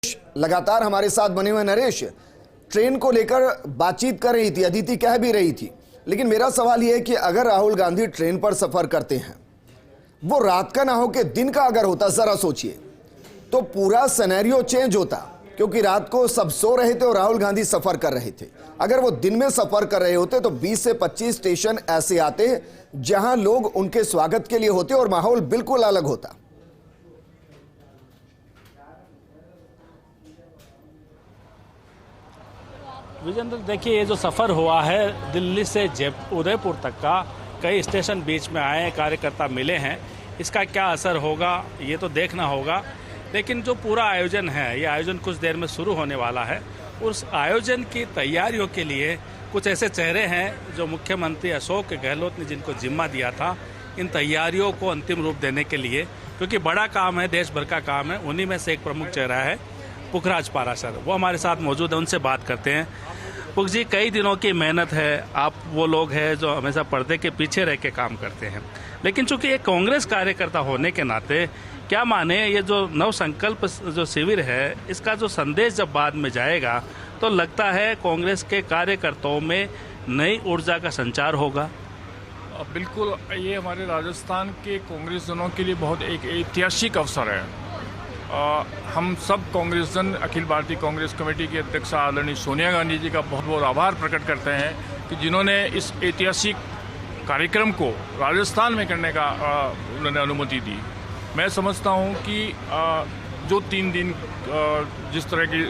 लगातार हमारे साथ बने हुए नरेश ट्रेन को लेकर बातचीत कर रही थी, अदिति कह भी रही थी, लेकिन मेरा सवाल यह है कि अगर राहुल गांधी ट्रेन पर सफर करते हैं, वो रात का ना हो कि दिन का अगर होता, जरा सोचिए तो पूरा सिनेरियो चेंज होता, क्योंकि रात को सब सो रहे थे और राहुल गांधी सफर कर रहे थे। अगर वो दिन में सफर कर रहे होते तो 20 से 25 स्टेशन ऐसे आते जहां लोग उनके स्वागत के लिए होते और माहौल बिल्कुल अलग होता। विजेंद्र, देखिए, ये जो सफ़र हुआ है दिल्ली से उदयपुर तक का, कई स्टेशन बीच में आए, कार्यकर्ता मिले हैं, इसका क्या असर होगा ये तो देखना होगा। लेकिन जो पूरा आयोजन है, ये आयोजन कुछ देर में शुरू होने वाला है। उस आयोजन की तैयारियों के लिए कुछ ऐसे चेहरे हैं जो मुख्यमंत्री अशोक गहलोत ने जिनको जिम्मा दिया था इन तैयारियों को अंतिम रूप देने के लिए, क्योंकि बड़ा काम है, देश भर का काम है। उन्हीं में से एक प्रमुख चेहरा है पुखराज पाराशर, वो हमारे साथ मौजूद है, उनसे बात करते हैं। पुख जी, कई दिनों की मेहनत है, आप वो लोग हैं जो हमेशा पर्दे के पीछे रह के काम करते हैं, लेकिन चूंकि एक कांग्रेस कार्यकर्ता होने के नाते क्या माने, ये जो नव संकल्प जो शिविर है, इसका जो संदेश जब बाद में जाएगा तो लगता है कांग्रेस के कार्यकर्ताओं में नई ऊर्जा का संचार होगा। बिल्कुल, ये हमारे राजस्थान के कांग्रेसजनों के लिए बहुत एक ऐतिहासिक अवसर है। हम सब कांग्रेसजन अखिल भारतीय कांग्रेस कमेटी के अध्यक्ष आदरणीय सोनिया गांधी जी का बहुत बहुत आभार प्रकट करते हैं कि जिन्होंने इस ऐतिहासिक कार्यक्रम को राजस्थान में करने का उन्होंने अनुमति दी। मैं समझता हूं कि जो 3 दिन जिस तरह की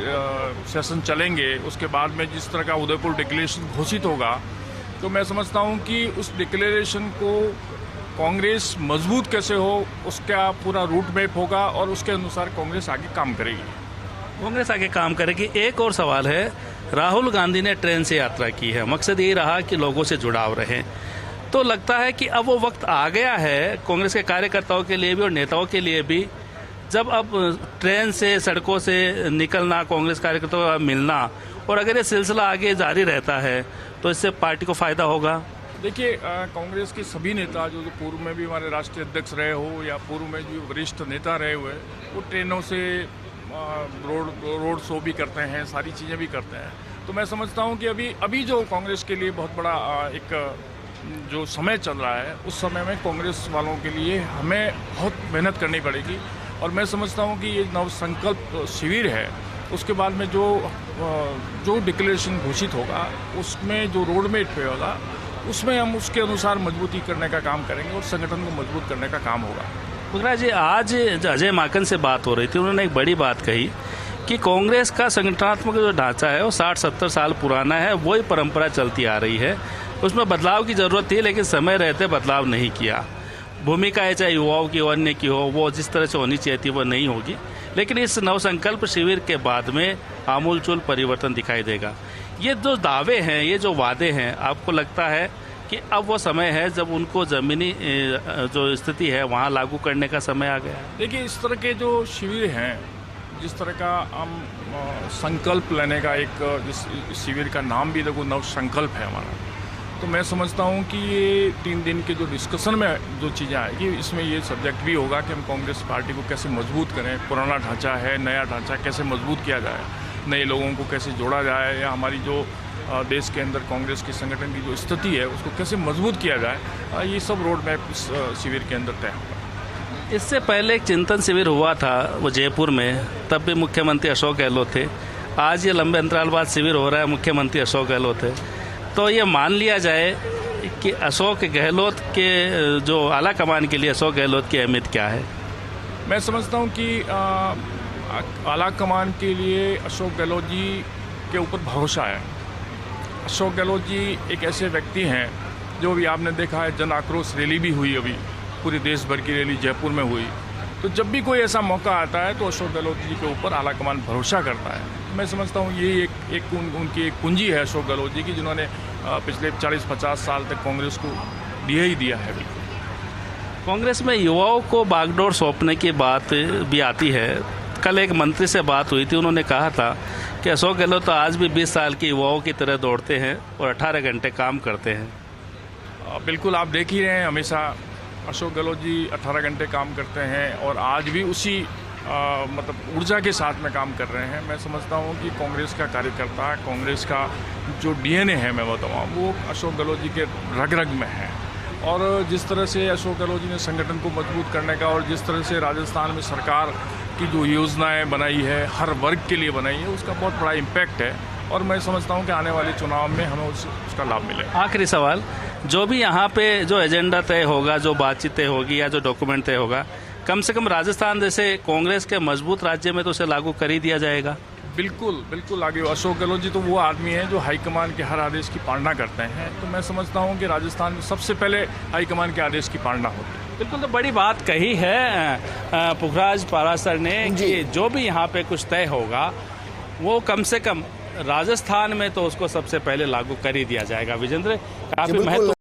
सेशन चलेंगे, उसके बाद में जिस तरह का उदयपुर डिक्लेरेशन घोषित होगा, तो मैं समझता हूं कि उस डिक्लेरेशन को कांग्रेस मजबूत कैसे हो उसका पूरा रूट मैप होगा और उसके अनुसार कांग्रेस आगे काम करेगी। कांग्रेस आगे काम करेगी। एक और सवाल है, राहुल गांधी ने ट्रेन से यात्रा की है, मकसद यही रहा कि लोगों से जुड़ाव रहे, तो लगता है कि अब वो वक्त आ गया है कांग्रेस के कार्यकर्ताओं के लिए भी और नेताओं के लिए भी, जब अब ट्रेन से, सड़कों से निकलना, कांग्रेस कार्यकर्ताओं का मिलना, और अगर ये सिलसिला आगे जारी रहता है तो इससे पार्टी को फायदा होगा। देखिए, कांग्रेस के सभी नेता जो पूर्व में भी हमारे राष्ट्रीय अध्यक्ष रहे हो या पूर्व में जो वरिष्ठ नेता रहे हुए, वो ट्रेनों से रोड शो भी करते हैं, सारी चीज़ें भी करते हैं। तो मैं समझता हूं कि अभी जो कांग्रेस के लिए बहुत बड़ा एक जो समय चल रहा है, उस समय में कांग्रेस वालों के लिए हमें बहुत मेहनत करनी पड़ेगी। और मैं समझता हूं कि ये नव संकल्प शिविर है, उसके बाद में जो डिक्लेरेशन घोषित होगा, उसमें जो रोड मैप पे होगा, उसमें हम उसके अनुसार मजबूती करने का काम करेंगे और संगठन को मजबूत करने का काम होगा। पुखराज जी, आज अजय माकन से बात हो रही थी, उन्होंने एक बड़ी बात कही कि कांग्रेस का संगठनात्मक जो ढांचा है वो 60-70 साल पुराना है, वही परंपरा चलती आ रही है, उसमें बदलाव की ज़रूरत थी, लेकिन समय रहते बदलाव नहीं किया। भूमिका है चाहे युवाओं की, अन्य की हो, वो जिस तरह से होनी चाहिए थी वो नहीं होगी, लेकिन इस नवसंकल्प शिविर के बाद में आमूलचूल परिवर्तन दिखाई देगा। ये जो दावे हैं, ये जो वादे हैं, आपको लगता है कि अब वो समय है जब उनको ज़मीनी जो स्थिति है वहाँ लागू करने का समय आ गया है? देखिए, इस तरह के जो शिविर हैं, जिस तरह का हम संकल्प लेने का एक इस शिविर का नाम भी देखो नव संकल्प है हमारा, तो मैं समझता हूं कि ये 3 दिन के जो डिस्कशन में जो चीज़ें आएगी, इसमें ये सब्जेक्ट भी होगा कि हम कांग्रेस पार्टी को कैसे मजबूत करें, पुराना ढांचा है, नया ढांचा कैसे मजबूत किया जाए, नए लोगों को कैसे जोड़ा जाए, या हमारी जो देश के अंदर कांग्रेस की संगठन की जो स्थिति है उसको कैसे मजबूत किया जाए, ये सब रोड मैप इस शिविर के अंदर तय होगा। इससे पहले एक चिंतन शिविर हुआ था वो जयपुर में, तब भी मुख्यमंत्री अशोक गहलोत थे। आज ये लंबे अंतराल बाद शिविर हो रहा है, मुख्यमंत्री अशोक गहलोत है, तो ये मान लिया जाए कि अशोक गहलोत के जो आला कमान के लिए अशोक गहलोत की अहमियत क्या है? मैं समझता हूं कि आला कमान के लिए अशोक गहलोत जी के ऊपर भरोसा है। अशोक गहलोत जी एक ऐसे व्यक्ति हैं जो भी आपने देखा है, जन आक्रोश रैली भी हुई, अभी पूरे देश भर की रैली जयपुर में हुई, तो जब भी कोई ऐसा मौका आता है तो अशोक गहलोत जी के ऊपर आला कमान भरोसा करता है। मैं समझता हूँ ये उनकी एक पूंजी है अशोक गहलोत जी की, जिन्होंने पिछले 40-50 साल तक कांग्रेस को दिया ही दिया है। बिल्कुल, कांग्रेस में युवाओं को बागडोर सौंपने की बात भी आती है। कल एक मंत्री से बात हुई थी, उन्होंने कहा था कि अशोक गहलोत तो आज भी 20 साल के युवाओं की तरह दौड़ते हैं और 18 घंटे काम करते हैं। बिल्कुल, आप देख ही रहे हैं, हमेशा अशोक गहलोत जी 18 घंटे काम करते हैं और आज भी उसी मतलब ऊर्जा के साथ में काम कर रहे हैं। मैं समझता हूँ कि कांग्रेस का कार्यकर्ता, कांग्रेस का जो डीएनए है, मैं बताऊँ, वो अशोक गहलोत जी के रग रग में है। और जिस तरह से अशोक गहलोत जी ने संगठन को मजबूत करने का और जिस तरह से राजस्थान में सरकार की जो योजनाएं बनाई है, हर वर्ग के लिए बनाई है, उसका बहुत बड़ा इम्पैक्ट है। और मैं समझता हूं कि आने वाले चुनाव में हमें उसका लाभ मिलेगा। आखिरी सवाल, जो भी यहाँ पे जो एजेंडा तय होगा, जो बातचीत तय होगी या जो डॉक्यूमेंट तय होगा, कम से कम राजस्थान जैसे कांग्रेस के मजबूत राज्य में तो उसे लागू कर ही दिया जाएगा। बिल्कुल बिल्कुल आगे अशोक गहलोत जी तो वो आदमी हैं जो हाईकमान के हर आदेश की पालना करते हैं। तो मैं समझता हूं कि राजस्थान में सबसे पहले हाईकमान के आदेश की पालना होती है। बिल्कुल, तो बड़ी बात कही है पुखराज पारासर ने कि जो भी यहाँ पे कुछ तय होगा वो कम से कम राजस्थान में तो उसको सबसे पहले लागू कर ही दिया जाएगा। विजेंद्र, काफी महत्व